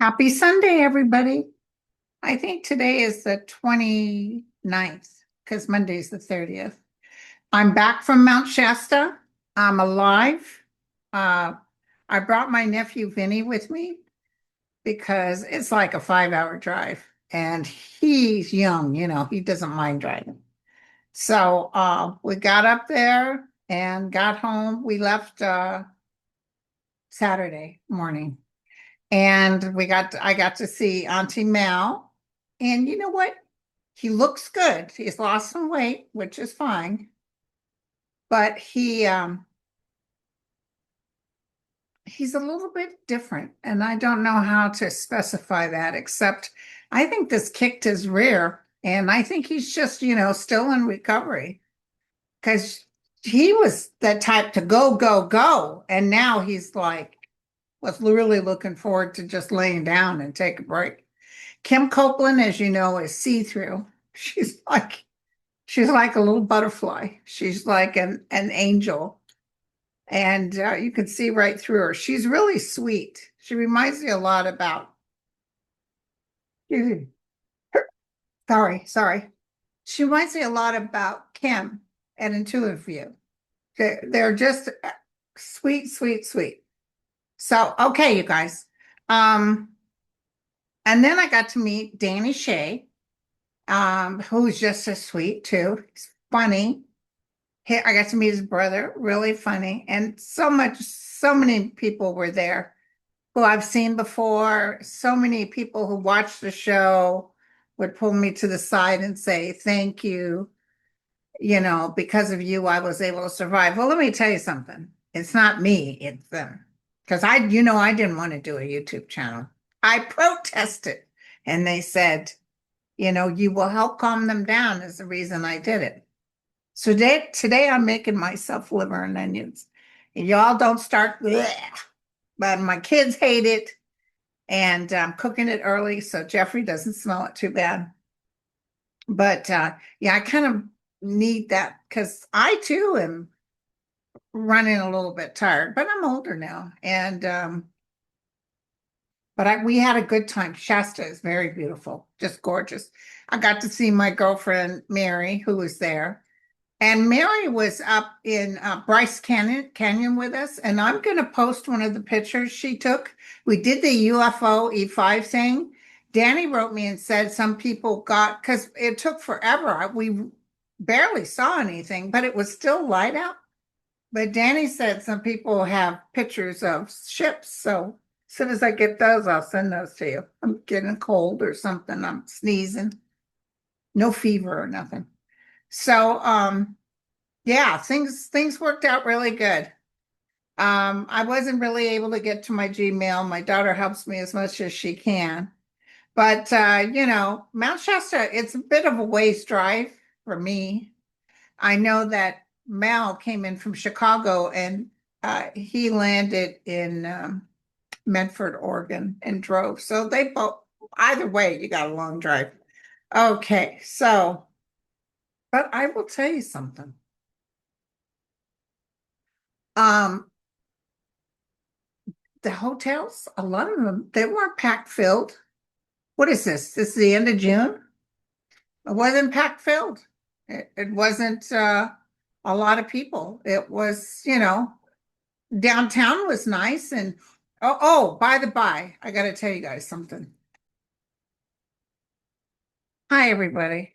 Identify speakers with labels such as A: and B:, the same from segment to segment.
A: Happy Sunday, everybody. I think today is the 29th because Monday's the 30th. I'm back from Mount Shasta. I'm alive. Uh, I brought my nephew Vinny with me because it's like a 5 hour drive and he's young, he doesn't mind driving. So we got up there and got home. We left Saturday morning. And I got to see Auntie Mel. And you know what? He looks good. He's lost some weight, which is fine. But he's a little bit different. And I don't know how to specify that, except I think this kicked his rear. And I think he's just, still in recovery. Because he was the type to go, go, go. And now he's like, was really looking forward to just laying down and take a break. Kim Copeland, as you know, is see-through. She's like a little butterfly. She's like an angel, and you can see right through her. She's really sweet. She reminds me a lot about. Sorry. She reminds me a lot about Kim at Intuitive View. They're just sweet, sweet, sweet. So, okay, you guys. Um, and then I got to meet Danny Shea, who's just as sweet too. He's funny. I got to meet his brother, really funny. And so many people were there who I've seen before. So many people who watched the show would pull me to the side and say, thank you. Because of you, I was able to survive. Well, let me tell you something. It's not me, it's them. Because I didn't want to do a YouTube channel. I protested and they said, you will help calm them down is the reason I did it. So today I'm making myself liver and onions. And y'all don't start, bleh. But my kids hate it. And I'm cooking it early so Jeffrey doesn't smell it too bad. But yeah, I kind of need that because I too am running a little bit tired, but I'm older now. And we had a good time. Shasta is very beautiful, just gorgeous. I got to see my girlfriend Mary, who was there. And Mary was up in Bryce Canyon with us, and I'm going to post one of the pictures she took. We did the UFO E5 thing. Danny wrote me and said some people got, because it took forever. We barely saw anything, but it was still light out. But Danny said some people have pictures of ships. So as soon as I get those, I'll send those to you. I'm getting a cold or something. I'm sneezing. No fever or nothing. So, yeah, things worked out really good. I wasn't really able to get to my Gmail. My daughter helps me as much as she can. But Mount Shasta, it's a bit of a ways drive for me. I know that Mel came in from Chicago and he landed in Medford, Oregon, and drove. So they both, either way, you got a long drive. Okay, so, but I will tell you something. Um, the hotels, a lot of them, they weren't packed filled. What is this? This is the end of June? It wasn't packed filled. It wasn't a lot of people. It was, downtown was nice. And by the by, I got to tell you guys something. Hi, everybody.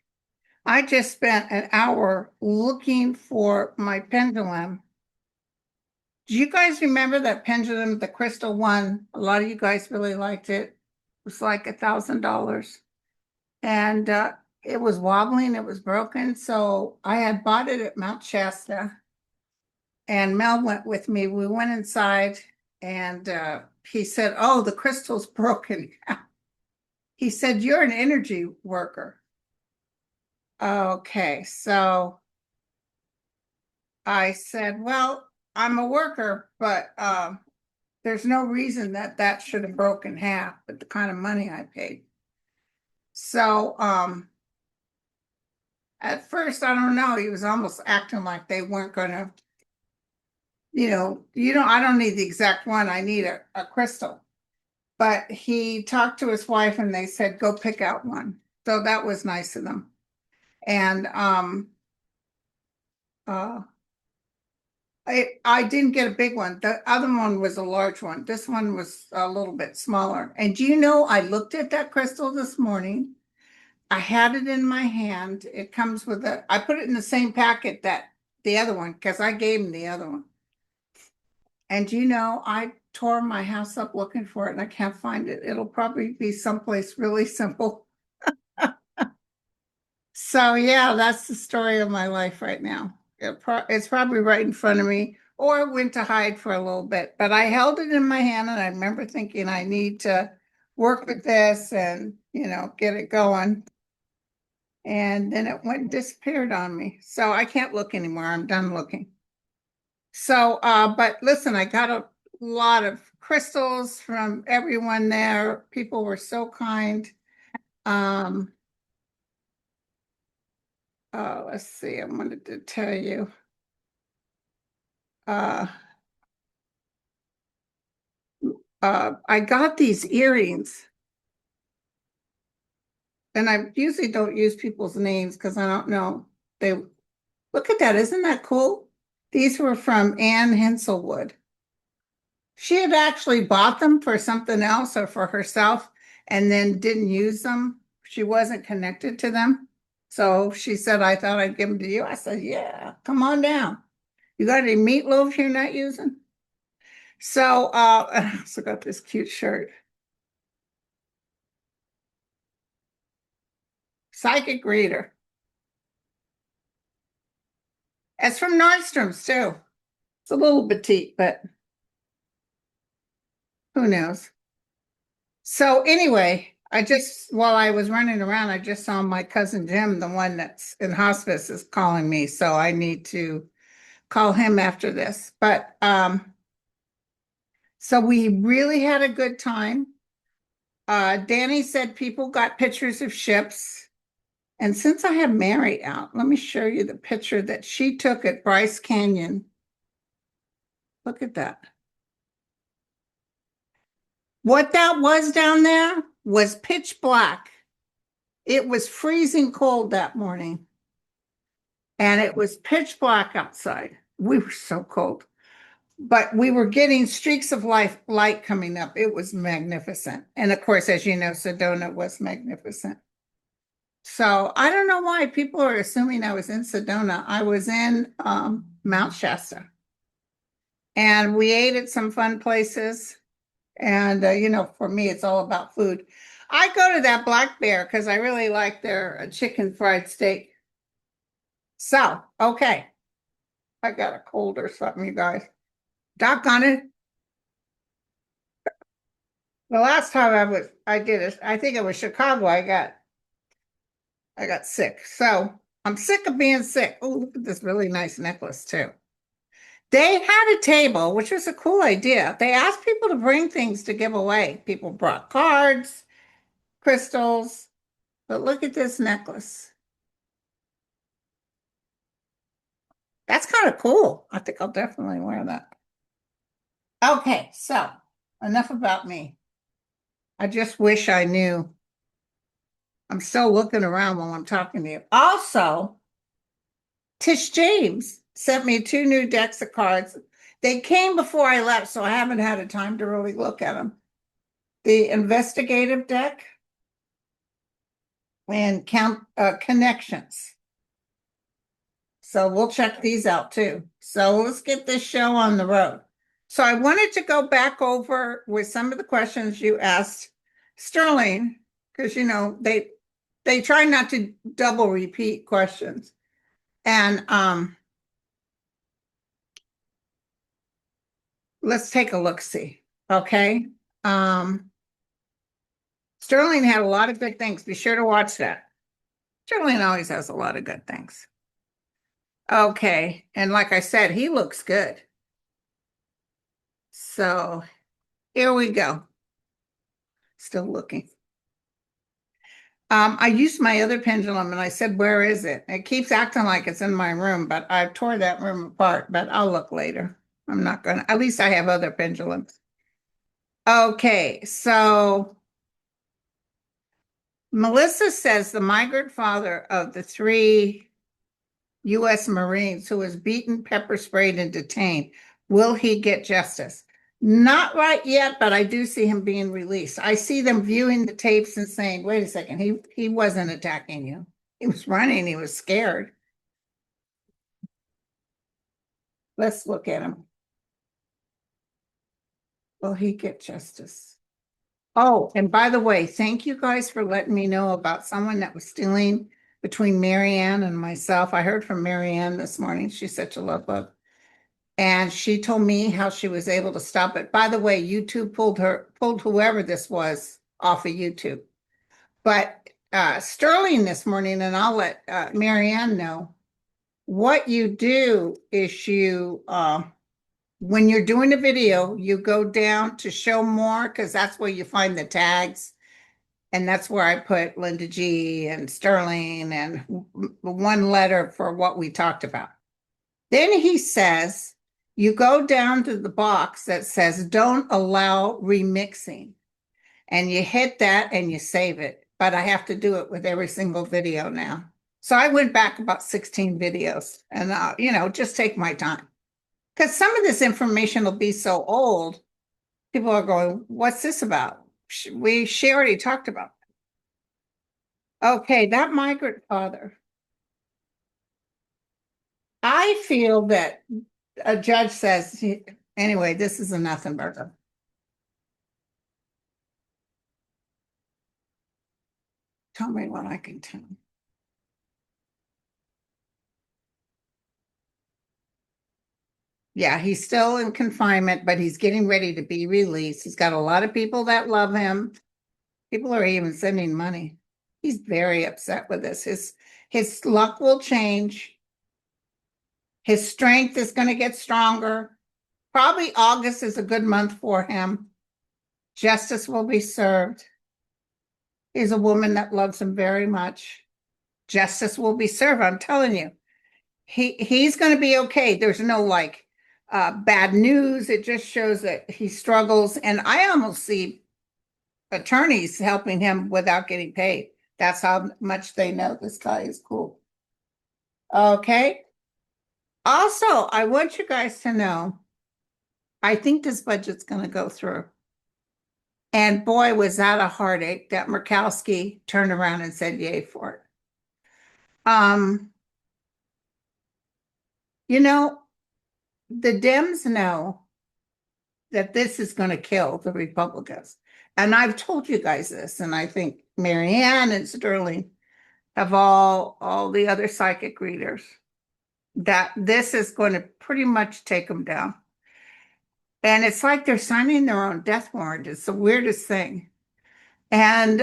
A: I just spent an hour looking for my pendulum. Do you guys remember that pendulum, the crystal one? A lot of you guys really liked it. It was like $1,000. And it was wobbling, it was broken. So I had bought it at Mount Shasta. And Mel went with me. We went inside and he said, oh, the crystal's broken. He said, you're an energy worker. Okay, so I said, well, I'm a worker, but there's no reason that should have broken half with the kind of money I paid. So at first, I don't know, he was almost acting like they weren't gonna, I don't need the exact one, I need a crystal. but he talked to his wife and they said, go pick out one. So that was nice of them. And uh I didn't get a big one. The other one was a large one. This one was a little bit smaller. And do you know, I looked at that crystal this morning. I had it in my hand. It comes with I put it in the same packet that the other one, because I gave him the other one. And you know, I tore my house up looking for it and I can't find it. It'll probably be someplace really simple. So yeah, that's the story of my life right now. It's probably right in front of me, or it went to hide for a little bit. But I held it in my hand, and I remember thinking I need to work with this and get it going. And then it went and disappeared on me. So I can't look anymore. I'm done looking. So, but listen, I got a lot of crystals from everyone there. People were so kind. Um, let's see, I wanted to tell you. Uh, I got these earrings, and I usually don't use people's names because I don't know. They look at that, isn't that cool? These were from Anne Henselwood. She had actually bought them for something else or for herself and then didn't use them. She wasn't connected to them. So she said, I thought I'd give them to you. I said, yeah, come on down. You got any meatloaf you're not using? So I also got this cute shirt. Psychic reader. It's from Nordstrom's too. It's a little petite, but who knows? So anyway, while I was running around, I just saw my cousin Jim, the one that's in hospice, is calling me. So I need to call him after this. But so we really had a good time. Danny said people got pictures of ships. And since I have Mary out, let me show you the picture that she took at Bryce Canyon. Look at that. What that was down there was pitch black. It was freezing cold that morning. And it was pitch black outside. We were so cold. But we were getting streaks of light coming up. It was magnificent. And of course, as you know, Sedona was magnificent. So I don't know why people are assuming I was in Sedona. I was in Mount Shasta. And we ate at some fun places. And, for me, it's all about food. I go to that Black Bear because I really like their chicken fried steak. So, okay. I got a cold or something, you guys. Doggone it. The last time I did it, I think it was Chicago. I got sick. So I'm sick of being sick. Oh, look at this really nice necklace too. They had a table, which was a cool idea. They asked people to bring things to give away. People brought cards, crystals, but look at this necklace. That's kind of cool. I think I'll definitely wear that. Okay, so enough about me. I just wish I knew. I'm still looking around while I'm talking to you. Also, Tish James sent me two new decks of cards. They came before I left, so I haven't had a time to really look at them. The investigative deck and connections. So we'll check these out too. So let's get this show on the road. So I wanted to go back over with some of the questions you asked Sterling, because they try not to double repeat questions. And let's take a look see. Okay. Sterling had a lot of good things. Be sure to watch that. Sterling always has a lot of good things. Okay. And like I said, he looks good. So here we go. Still looking. I used my other pendulum and I said, where is it? It keeps acting like it's in my room, but I tore that room apart, but I'll look later. I'm not gonna, at least I have other pendulums. Okay, so Melissa says the migrant father of the three U.S. Marines who was beaten, pepper sprayed, and detained, will he get justice? Not right yet, but I do see him being released. I see them viewing the tapes and saying, wait a second, he wasn't attacking you. He was running, he was scared. Let's look at him. Will he get justice? Oh, and by the way, thank you guys for letting me know about someone that was stealing between Marianne and myself. I heard from Marianne this morning. She's such a love bug. And she told me how she was able to stop it. By the way, YouTube pulled whoever this was off of YouTube. But Sterling this morning, and I'll let Marianne know, what you do is when you're doing a video, you go down to show more because that's where you find the tags. And that's where I put Linda G and Sterling and one letter for what we talked about. Then he says, you go down to the box that says, don't allow remixing. And you hit that and you save it. But I have to do it with every single video now. So I went back about 16 videos and, just take my time. Because some of this information will be so old, people are going, what's this about? She already talked about it. Okay, that migrant father. I feel that a judge says, anyway, this is a nothing burger. Tell me what I can tell. Yeah, he's still in confinement, but he's getting ready to be released. He's got a lot of people that love him. People are even sending money. He's very upset with this. His luck will change. His strength is going to get stronger. Probably August is a good month for him. Justice will be served. He's a woman that loves him very much. Justice will be served. I'm telling you, he's going to be okay. There's no bad news. It just shows that he struggles. And I almost see attorneys helping him without getting paid. That's how much they know this guy is cool. Okay. Also, I want you guys to know, I think this budget's going to go through. And boy, was that a heartache that Merkowski turned around and said yay for it. The Dems know that this is going to kill the Republicans. And I've told you guys this, and I think Marianne and Sterling have all the other psychic readers, that this is going to pretty much take them down. And it's like they're signing their own death warrant. It's the weirdest thing. And,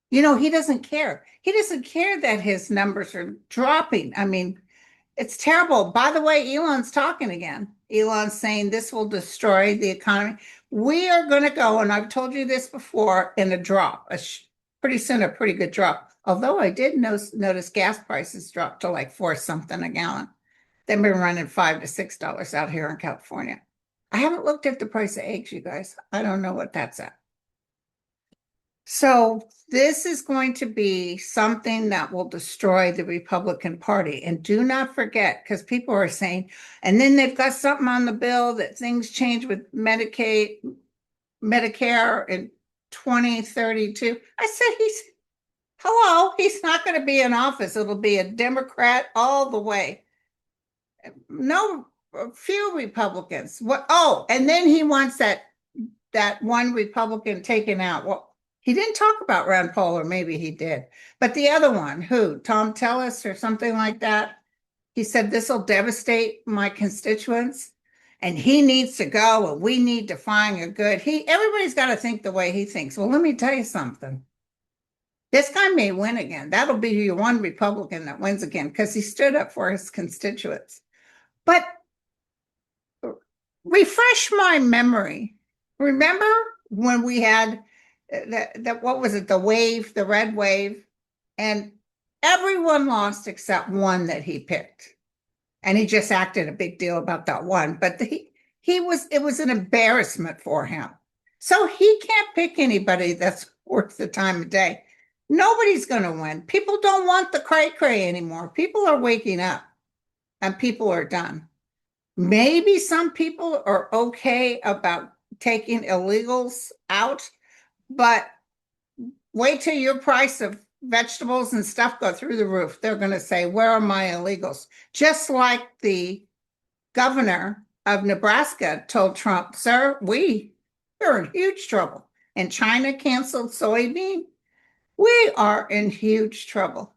A: he doesn't care. He doesn't care that his numbers are dropping. I mean, it's terrible. By the way, Elon's talking again. Elon's saying this will destroy the economy. We are going to go, and I've told you this before, in a drop, pretty soon, a pretty good drop. Although I did notice gas prices dropped to like 4 something a gallon. They've been running $5 to $6 out here in California. I haven't looked at the price of eggs, you guys. I don't know what that's at. So this is going to be something that will destroy the Republican Party. And do not forget, because people are saying, and then they've got something on the bill that things change with Medicare in 2032. I said, he's not going to be in office. It'll be a Democrat all the way. No, few Republicans. What? Oh, and then he wants that one Republican taken out. Well, he didn't talk about Rand Paul, or maybe he did. But the other one, who? Tom Tillis or something like that. He said, this will devastate my constituents and he needs to go and we need to find a good. Everybody's got to think the way he thinks. Well, let me tell you something. This guy may win again. That'll be your one Republican that wins again because he stood up for his constituents. But refresh my memory. Remember when we had that what was it, the red wave, and everyone lost except one that he picked, and he just acted a big deal about that one. But it was an embarrassment for him. So he can't pick anybody that's worth the time of day. Nobody's going to win. People don't want the cray-cray anymore. People are waking up and people are done. Maybe some people are okay about taking illegals out, but wait till your price of vegetables and stuff go through the roof. They're going to say, where are my illegals? Just like the governor of Nebraska told Trump, sir, we're in huge trouble. And China canceled soybean. We are in huge trouble.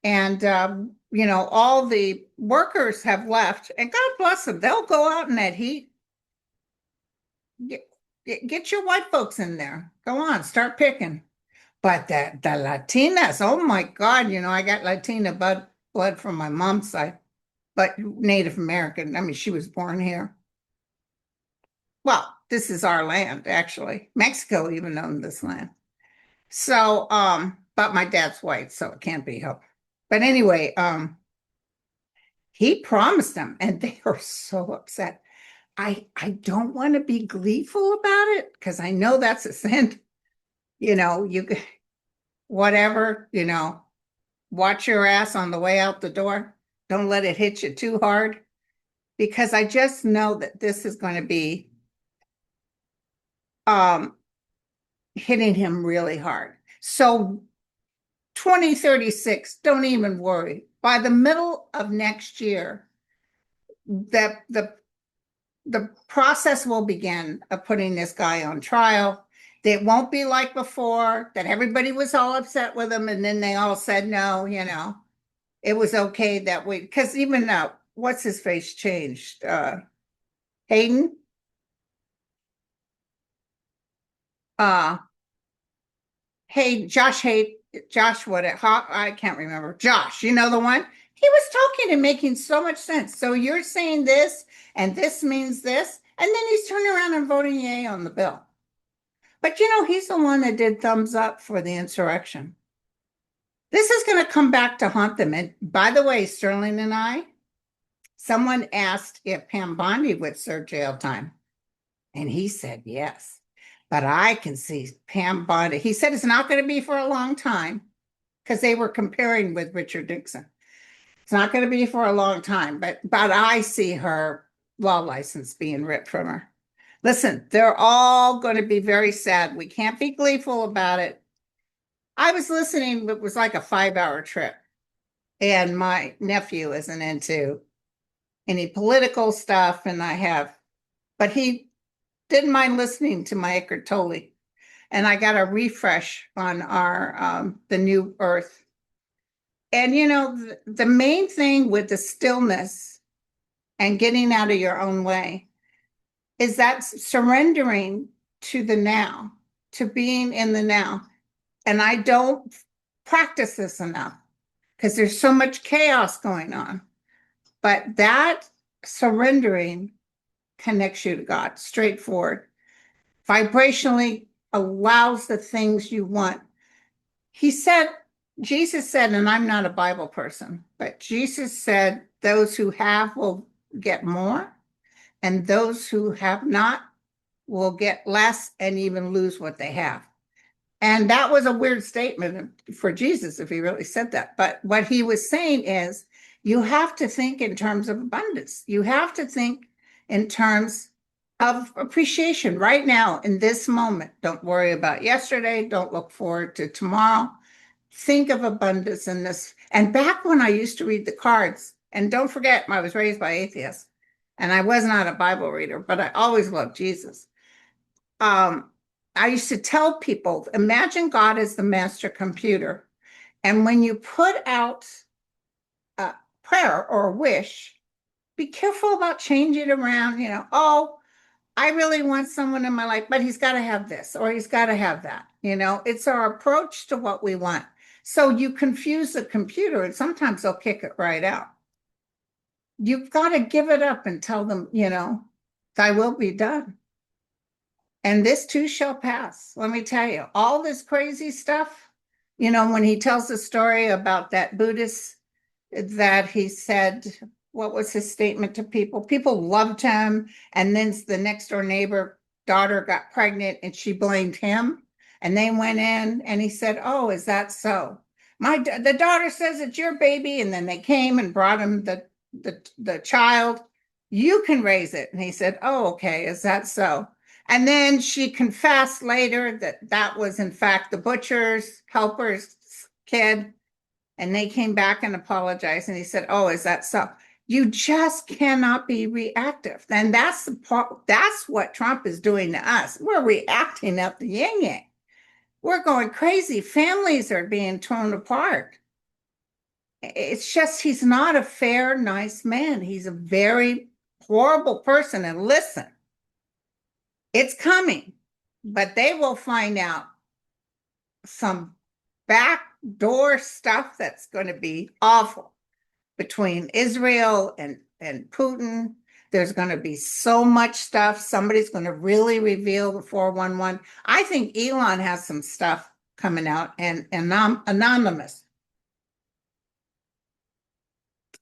A: And, all the workers have left, and God bless them. They'll go out in that heat. Get your white folks in there. Go on, start picking. But the Latinas, oh my God, I got Latina blood from my mom's side, but Native American. I mean, she was born here. Well, this is our land, actually. Mexico even owned this land. So, but my dad's white, so it can't be helped. But anyway, he promised them, and they are so upset. I don't want to be gleeful about it because I know that's a sin. You whatever, watch your ass on the way out the door. Don't let it hit you too hard, because I just know that this is going to be hitting him really hard. So 2036, don't even worry. By the middle of next year, that the process will begin of putting this guy on trial. It won't be like before, that everybody was all upset with him and then they all said no, it was okay that way. Because even now, what's his face changed? Hayden? Josh I can't remember. Josh, the one? He was talking and making so much sense. So you're saying this, and this means this, and then he's turning around and voting yay on the bill. But he's the one that did thumbs up for the insurrection. This is going to come back to haunt them. And by the way, Sterling and someone asked if Pam Bondi would serve jail time. And he said yes. But I can see Pam Bondi. He said it's not going to be for a long time, because they were comparing with Richard Nixon. It's not going to be for a long time, but I see her law license being ripped from her. Listen, they're all going to be very sad. We can't be gleeful about it. I was listening, it was like a 5-hour trip, and my nephew isn't into any political stuff, but he didn't mind listening to my Eckhart Tolle, and I got a refresh on our the new earth. And the main thing with the stillness and getting out of your own way is that surrendering to the now, to being in the now. And I don't practice this enough because there's so much chaos going on. But that surrendering connects you to God, straightforward. Vibrationally allows the things you want. Jesus said, and I'm not a Bible person, but Jesus said, those who have will get more, and those who have not will get less and even lose what they have. And that was a weird statement for Jesus if he really said that. But what he was saying is, you have to think in terms of abundance. You have to think in terms of appreciation right now in this moment. Don't worry about yesterday. Don't look forward to tomorrow. Think of abundance in this. And back when I used to read the cards, and don't forget, I was raised by atheists, and I was not a Bible reader, but I always loved Jesus. I used to tell people, imagine God as the master computer. And when you put out a prayer or a wish, be careful about changing it around, oh, I really want someone in my life, but he's got to have this or he's got to have that. It's our approach to what we want. So you confuse the computer and sometimes they'll kick it right out. You've got to give it up and tell them, thy will be done. And this too shall pass. Let me tell you, all this crazy stuff, when he tells the story about that Buddhist that he said what was his statement to people? People loved him. And then the next door neighbor daughter got pregnant and she blamed him. And they went in and he said, "Oh, is that so? The daughter says it's your baby." And then they came and brought him the child. "You can raise it." And he said, "Oh, okay. Is that so?" And then she confessed later that that was in fact the butcher's helper's kid. And they came back and apologized. And he said, "Oh, is that so?" You just cannot be reactive. And that's the part, that's what Trump is doing to us. We're reacting up the yin yang. We're going crazy. Families are being torn apart. It's just, he's not a fair, nice man. He's a very horrible person. And listen, it's coming, but they will find out some backdoor stuff that's going to be awful between Israel and Putin. There's going to be so much stuff. Somebody's going to really reveal the 411. I think Elon has some stuff coming out and anonymous,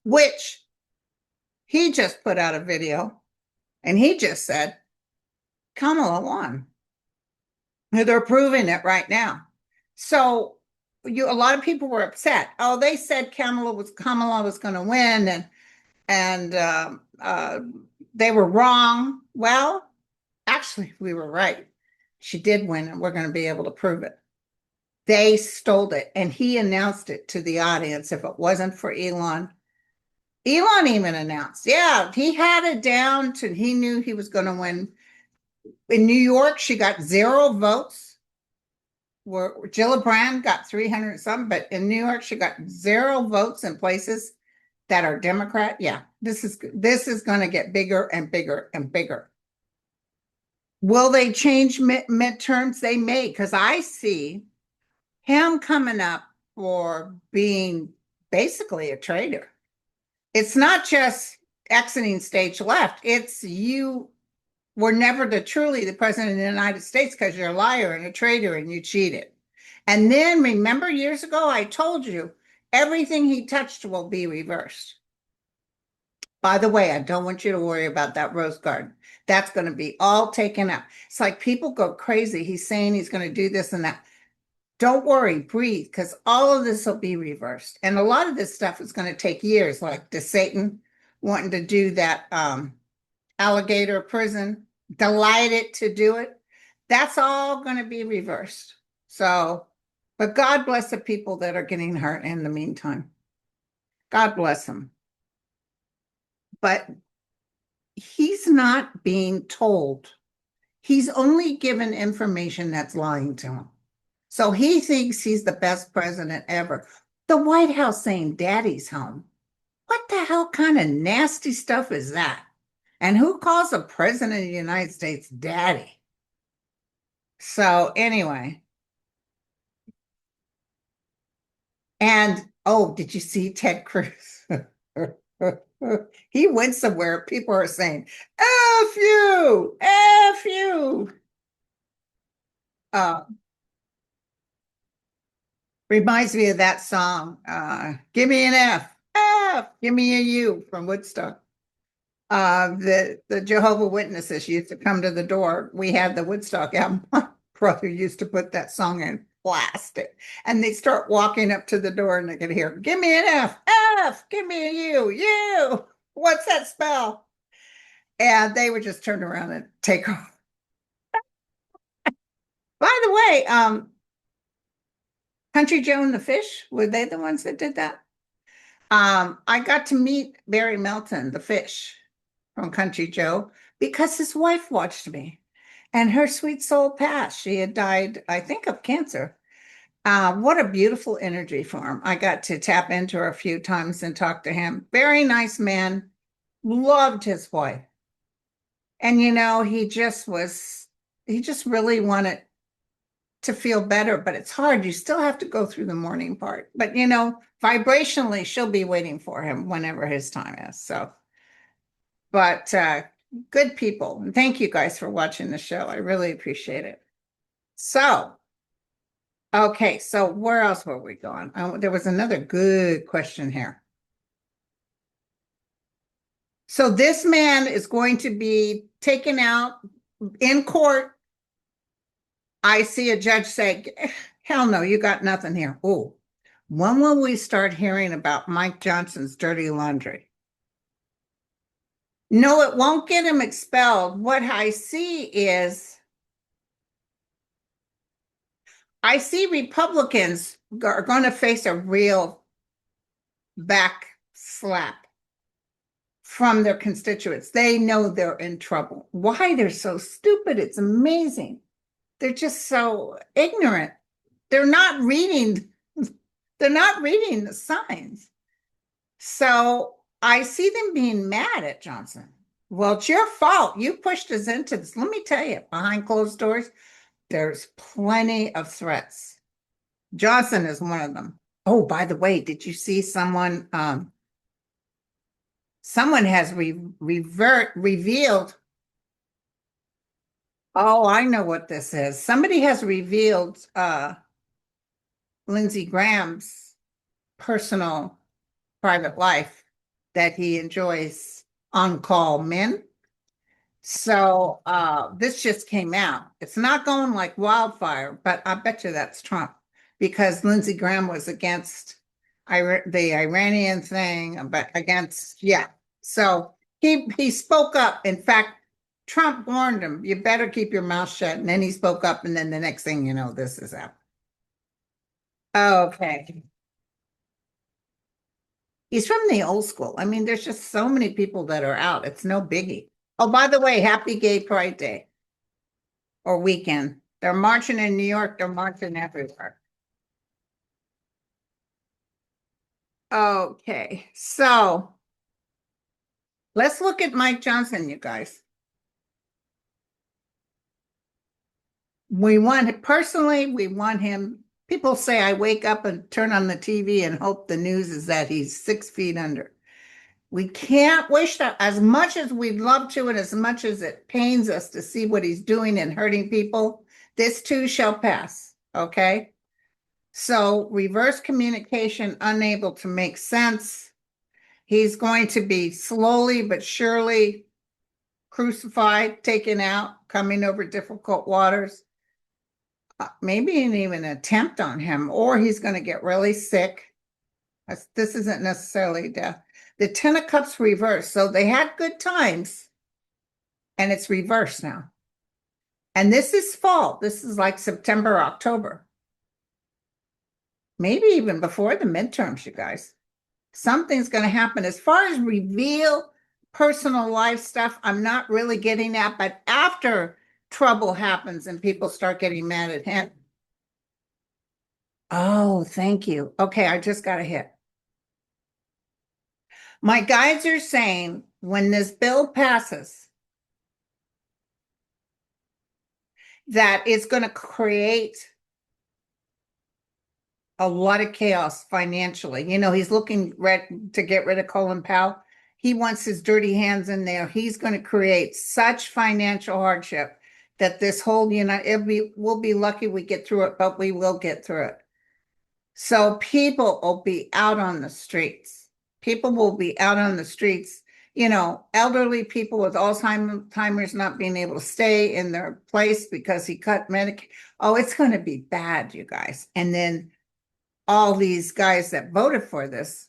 A: which he just put out a video and he just said Kamala won. They're proving it right now. So a lot of people were upset. Oh, they said Kamala was going to win, and they were wrong. Well, actually, we were right. She did win, and we're going to be able to prove it. They stole it, and he announced it to the audience. If it wasn't for Elon even announced, yeah, he had it down to, he knew he was going to win. In New York, she got 0 votes. Where Gillibrand got 300 something, but in New York, she got 0 votes in places that are Democrat. Yeah, this is going to get bigger and bigger and bigger. Will they change midterms? They may, because I see him coming up for being basically a traitor. It's not just exiting stage left. It's you were never truly the president of the United States because you're a liar and a traitor and you cheated. And then remember years ago, I told you everything he touched will be reversed. By the way, I don't want you to worry about that rose garden. That's going to be all taken up. It's like people go crazy. He's saying he's going to do this and that. Don't worry, breathe, because all of this will be reversed. And a lot of this stuff is going to take years, like the Satan wanting to do that alligator prison, delighted to do it. That's all going to be reversed. So, but God bless the people that are getting hurt in the meantime. God bless them. But he's not being told. He's only given information that's lying to him. So he thinks he's the best president ever. The White House saying daddy's home. What the hell kind of nasty stuff is that? And who calls a president of the United States daddy? So anyway. And, oh, did you see Ted Cruz? He went somewhere. People are saying, F you, F you. Reminds me of that song, Give Me an F, give me a U from Woodstock. The Jehovah Witnesses used to come to the door. We had the Woodstock album. My brother used to put that song in plastic, and they start walking up to the door and they could hear, "Give me an F, give me a U, what's that spell?" And they would just turn around and take off. By the way, Country Joe and the Fish, were they the ones that did that? I got to meet Barry Melton, the fish from Country Joe, because his wife watched me and her sweet soul passed. She had died, I think, of cancer. What a beautiful energy for him. I got to tap into her a few times and talk to him. Very nice man, loved his wife. And, he just really wanted to feel better, but it's hard. You still have to go through the mourning part. But, vibrationally, she'll be waiting for him whenever his time is. So, but good people. And thank you guys for watching the show. I really appreciate it. So, okay. So where else were we going? There was another good question here. So this man is going to be taken out in court. I see a judge say, hell no, you got nothing here. Oh, when will we start hearing about Mike Johnson's dirty laundry? No, it won't get him expelled. What I see is I see Republicans are going to face a real back slap from their constituents. They know they're in trouble. Why they're so stupid, it's amazing. They're just so ignorant. They're not reading, they're not reading the signs. So I see them being mad at Johnson. Well, it's your fault. You pushed us into this. Let me tell you, behind closed doors, there's plenty of threats. Johnson is one of them. Oh, by the way, did you see someone someone has revealed. Oh, I know what this is. Somebody has revealed Lindsey Graham's personal private life that he enjoys on-call men. So this just came out. It's not going like wildfire, but I bet you that's Trump because Lindsey Graham was against the Iranian thing, but against, yeah. So he spoke up. In fact, Trump warned him, you better keep your mouth shut. And then he spoke up, and then the next thing you know, this is out. Okay. He's from the old school. I mean, there's just so many people that are out. It's no biggie. Oh, by the way, happy Gay Pride Day or weekend. They're marching in New York, they're marching everywhere. Okay, so let's look at Mike Johnson, you guys. We want, personally, we want him. People say I wake up and turn on the TV and hope the news is that he's 6 feet under. We can't wish that as much as we'd love to, and as much as it pains us to see what he's doing and hurting people, this too shall pass. Okay. So reverse communication, unable to make sense. He's going to be slowly but surely crucified, taken out, coming over difficult waters. Maybe even an attempt on him, or he's going to get really sick. This isn't necessarily death. The 10 of Cups reversed. So they had good times, and it's reversed now. And this is fall. This is like September, October. Maybe even before the midterms, you guys. Something's going to happen. As far as reveal personal life stuff, I'm not really getting at, but after trouble happens and people start getting mad at him. Oh, thank you. Okay, I just got a hit. My guides are saying when this bill passes, that it's going to create a lot of chaos financially. You know, he's looking to get rid of Colin Powell. He wants his dirty hands in there. He's going to create such financial hardship that this whole, we'll be lucky we get through it, but we will get through it. So people will be out on the streets. People will be out on the streets. You know, elderly people with Alzheimer's not being able to stay in their place because he cut Medicare. Oh, it's going to be bad, you guys. And then all these guys that voted for this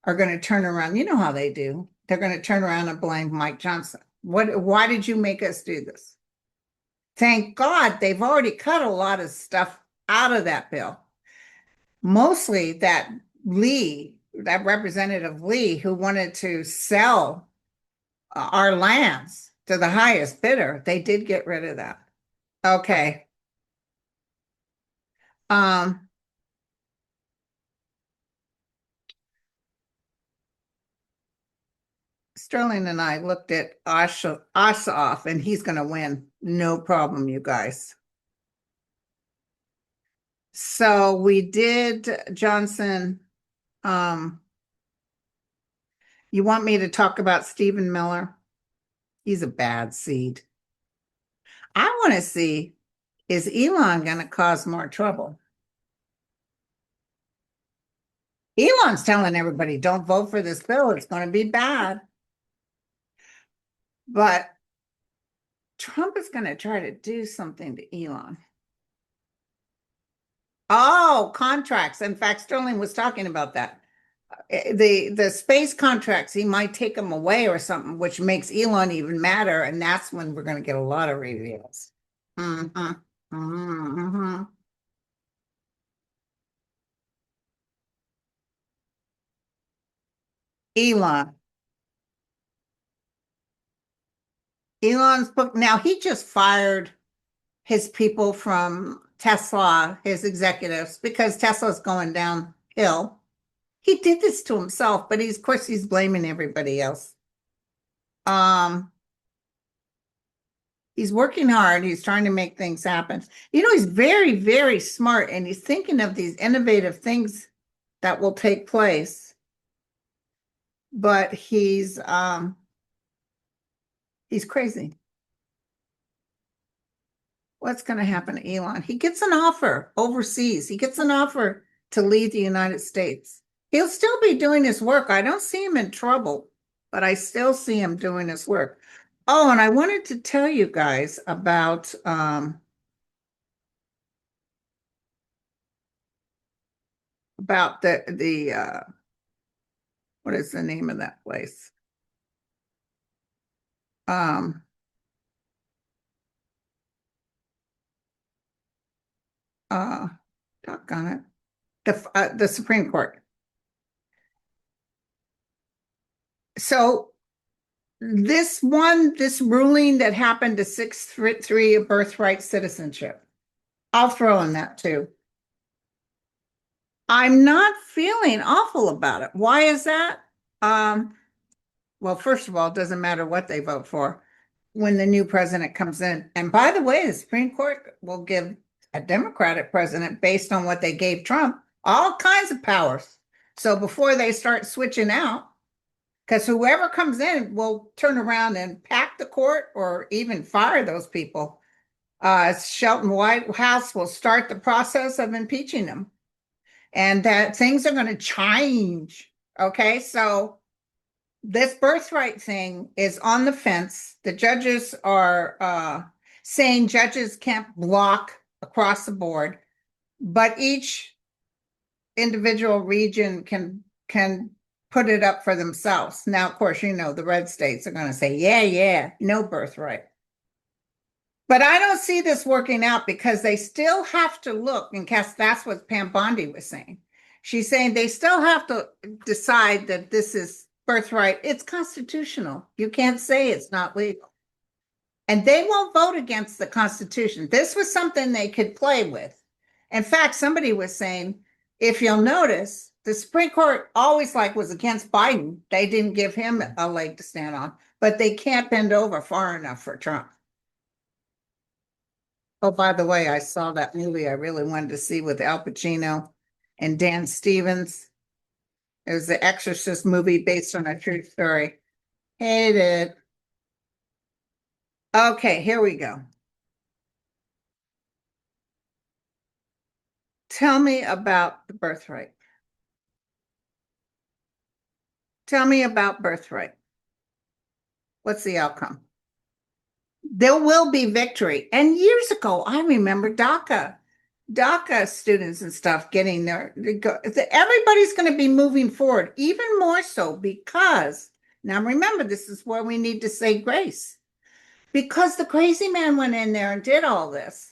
A: are going to turn around. You know how they do. They're going to turn around and blame Mike Johnson. Why did you make us do this? Thank God they've already cut a lot of stuff out of that bill. Mostly that Representative Lee, who wanted to sell our lands to the highest bidder, they did get rid of that. Okay. Sterling and I looked at Ossoff, and he's going to win. No problem, you guys. So we did Johnson. You want me to talk about Stephen Miller? He's a bad seed. I want to see, is Elon going to cause more trouble? Elon's telling everybody, don't vote for this bill. It's going to be bad. But Trump is going to try to do something to Elon. Oh, contracts. In fact, Sterling was talking about that. The space contracts, he might take them away or something, which makes Elon even madder, and that's when we're going to get a lot of reveals. Mm-hmm. Mm-hmm. Elon. Elon's book. Now he just fired his people from Tesla, his executives, because Tesla's going downhill. He did this to himself, but of course he's blaming everybody else. Um, he's working hard. He's trying to make things happen. He's very, very smart, and he's thinking of these innovative things that will take place. But he's crazy. What's going to happen to Elon? He gets an offer overseas. He gets an offer to lead the United States. He'll still be doing his work. I don't see him in trouble, but I still see him doing his work. Oh, and I wanted to tell you guys about the what is the name of that place? Um uh Doggone it. The Supreme Court. So this ruling that happened to 6-3 birthright citizenship. I'll throw in that too. I'm not feeling awful about it. Why is that? Um, well, first of all, it doesn't matter what they vote for when the new president comes in. And by the way, the Supreme Court will give a Democratic president, based on what they gave Trump, all kinds of powers. So before they start switching out, because whoever comes in will turn around and pack the court or even fire those people. Shelton White House will start the process of impeaching them, and that things are going to change. Okay, so this birthright thing is on the fence. The judges are saying judges can't block across the board, but each individual region can put it up for themselves. Now, of course, the red states are going to say, yeah, yeah, no birthright. But I don't see this working out because they still have to look, and that's what Pam Bondi was saying. She's saying they still have to decide that this is birthright. It's constitutional. You can't say it's not legal. And they won't vote against the Constitution. This was something they could play with. In fact, somebody was saying, if you'll notice, the Supreme Court always was against Biden. They didn't give him a leg to stand on, but they can't bend over far enough for Trump. Oh, by the way, I saw that movie I really wanted to see with Al Pacino and Dan Stevens. It was the Exorcist movie based on a true story. Hated it. Okay, here we go. Tell me about the birthright. Tell me about birthright. What's the outcome? There will be victory. And years ago, I remember DACA students and stuff getting everybody's going to be moving forward, even more so because now remember, this is where we need to say grace. Because the crazy man went in there and did all this.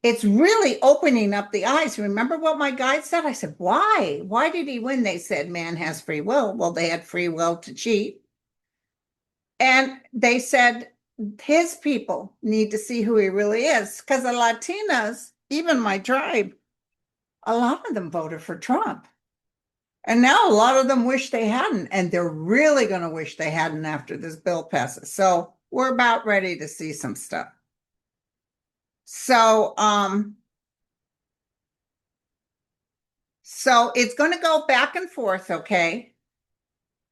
A: It's really opening up the eyes. Remember what my guide said? I said, why? Why did he win? They said man has free will. Well, they had free will to cheat. And they said his people need to see who he really is. Because the Latinas, even my tribe, a lot of them voted for Trump. And now a lot of them wish they hadn't. And they're really going to wish they hadn't after this bill passes. So we're about ready to see some stuff. So it's going to go back and forth, okay?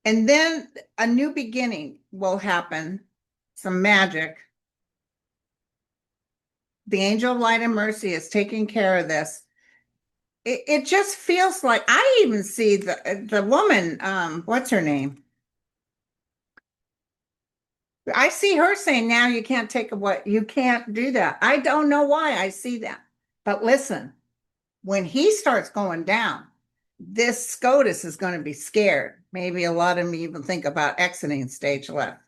A: And then a new beginning will happen, some magic. The angel of light and mercy is taking care of this. It just feels like I even see the woman, what's her name? I see her saying now you can't take what you can't do that. I don't know why I see that. But listen, when he starts going down, this SCOTUS is going to be scared. Maybe a lot of them even think about exiting stage left.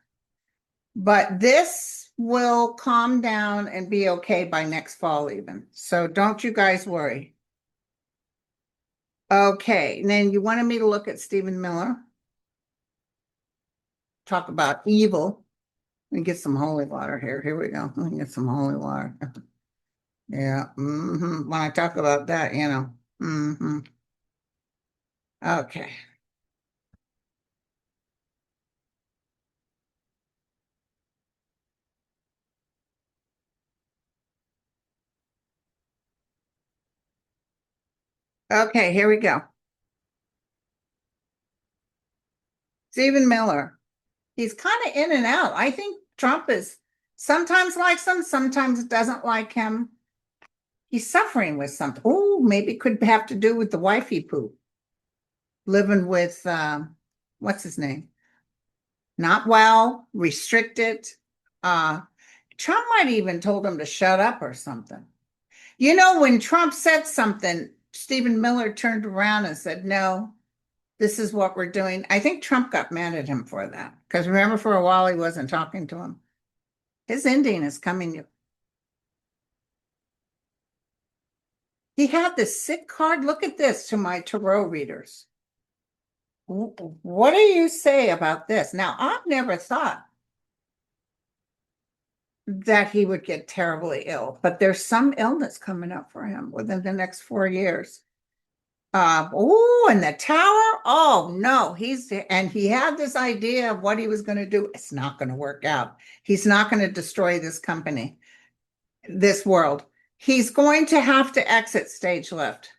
A: But this will calm down and be okay by next fall even. So don't you guys worry. Okay, and then you wanted me to look at Stephen Miller, talk about evil. Let me get some holy water here. Here we go. Let me get some holy water. Yeah. When I talk about that, you know. Okay. Okay, here we go. Stephen Miller. He's kind of in and out. I think Trump is sometimes likes him, sometimes doesn't like him. He's suffering with something. Oh, maybe it could have to do with the wifey poop. Living with what's his name? Not well, restricted. Trump might even told him to shut up or something. You know, when Trump said something, Stephen Miller turned around and said, no, this is what we're doing. I think Trump got mad at him for that. Because remember, for a while, he wasn't talking to him. His ending is coming. He had this sick card. Look at this to my tarot readers. What do you say about this? Now, I've never thought that he would get terribly ill, but there's some illness coming up for him within the next 4 years. Oh, and the tower. Oh no, he had this idea of what he was going to do. It's not going to work out. He's not going to destroy this company, this world. He's going to have to exit stage left.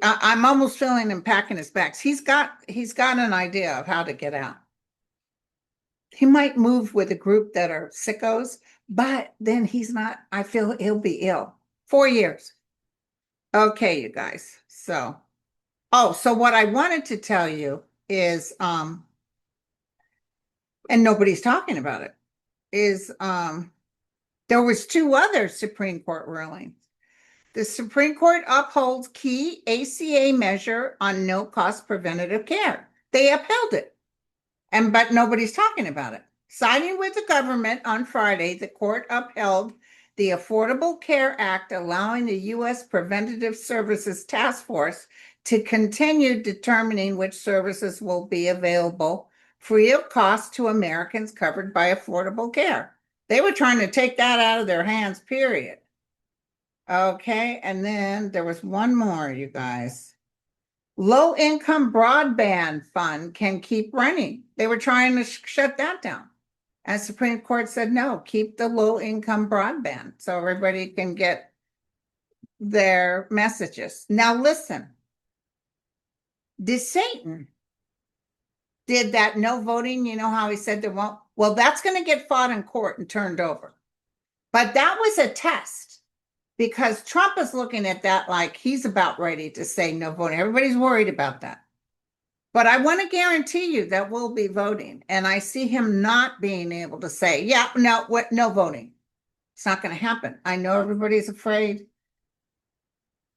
A: I'm almost feeling him packing his bags. He's got an idea of how to get out. He might move with a group that are sickos, but then he's not, I feel he'll be ill. 4 years. Okay, you guys. So what I wanted to tell you is, and nobody's talking about it, is there was two other Supreme Court rulings. The Supreme Court upholds key ACA measure on no-cost preventative care. They upheld it, but nobody's talking about it. Siding with the government on Friday, the court upheld the Affordable Care Act, allowing the U.S. Preventative Services Task Force to continue determining which services will be available free of cost to Americans covered by affordable care. They were trying to take that out of their hands, period. Okay, and then there was one more, you guys. Low-income broadband fund can keep running. They were trying to shut that down. And Supreme Court said, no, keep the low-income broadband so everybody can get their messages. Now listen, did Satan did that no voting? You know how he said there won't? Well, that's going to get fought in court and turned over. But that was a test because Trump is looking at that like he's about ready to say no voting. Everybody's worried about that. But I want to guarantee you that we'll be voting. And I see him not being able to say, yeah, no, no voting. It's not going to happen. I know everybody's afraid.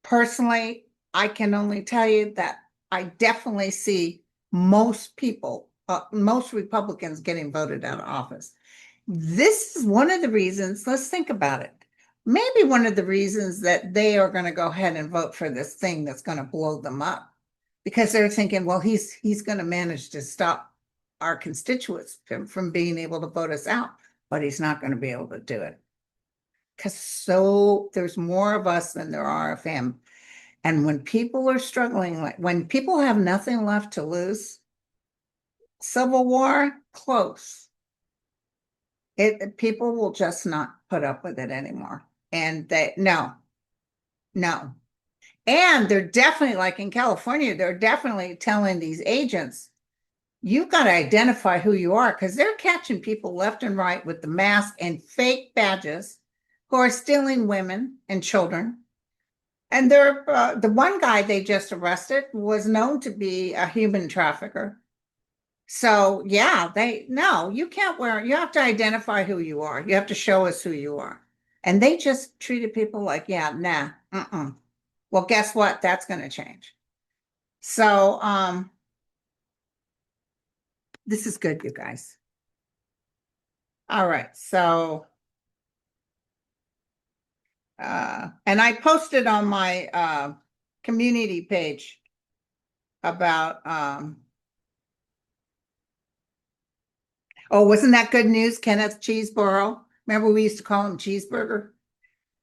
A: Personally, I can only tell you that I definitely see most people, most Republicans getting voted out of office. This is one of the reasons, let's think about it. Maybe one of the reasons that they are going to go ahead and vote for this thing that's going to blow them up. Because they're thinking, well, he's going to manage to stop our constituents from being able to vote us out, but he's not going to be able to do it. Because there's more of us than there are of him. And when people are struggling, like when people have nothing left to lose, Civil War, close. People will just not put up with it anymore. And no. And they're definitely, like in California, they're definitely telling these agents, you've got to identify who you are, because they're catching people left and right with the mask and fake badges who are stealing women and children. And the one guy they just arrested was known to be a human trafficker. So yeah, no, you can't wear, you have to identify who you are. You have to show us who you are. And they just treated people like, yeah, nah, Well, guess what? That's going to change. So, this is good, you guys. All right. So, and I posted on my community page about oh, wasn't that good news? Kenneth Cheeseborough. Remember we used to call him Cheeseburger?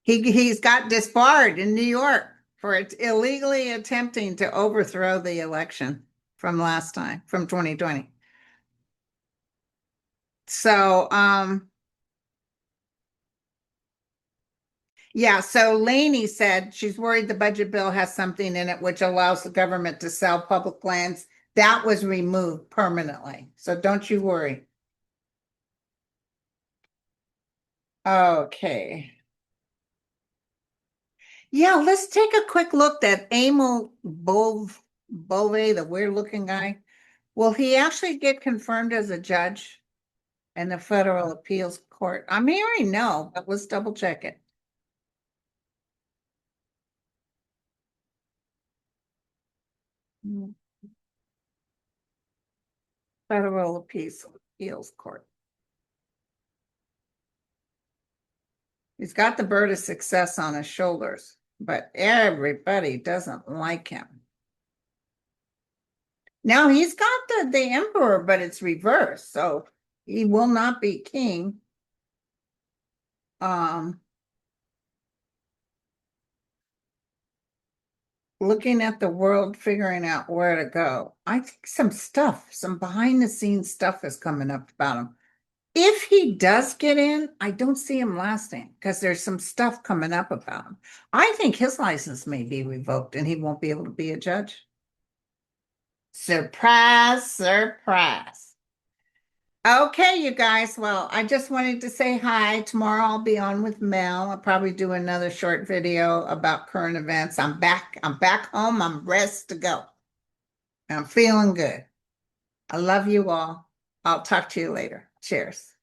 A: He's got disbarred in New York for illegally attempting to overthrow the election from last time, from 2020. So, yeah, so Lainey said she's worried the budget bill has something in it which allows the government to sell public lands. That was removed permanently. So don't you worry. Okay. Yeah, let's take a quick look at Emil Bove, the weird looking guy. Will he actually get confirmed as a judge in the federal appeals court? I'm hearing no, but let's double check it. Federal appeals court. He's got the bird of success on his shoulders, but everybody doesn't like him. Now he's got the emperor, but it's reversed, so he will not be king. Looking at the world, figuring out where to go. I think some behind the scenes stuff is coming up about him. If he does get in, I don't see him lasting because there's some stuff coming up about him. I think his license may be revoked and he won't be able to be a judge. Surprise, surprise. Okay, you guys. Well, I just wanted to say hi. Tomorrow I'll be on with Mel. I'll probably do another short video about current events. I'm back. I'm back home. I'm rest to go. I'm feeling good. I love you all. I'll talk to you later. Cheers.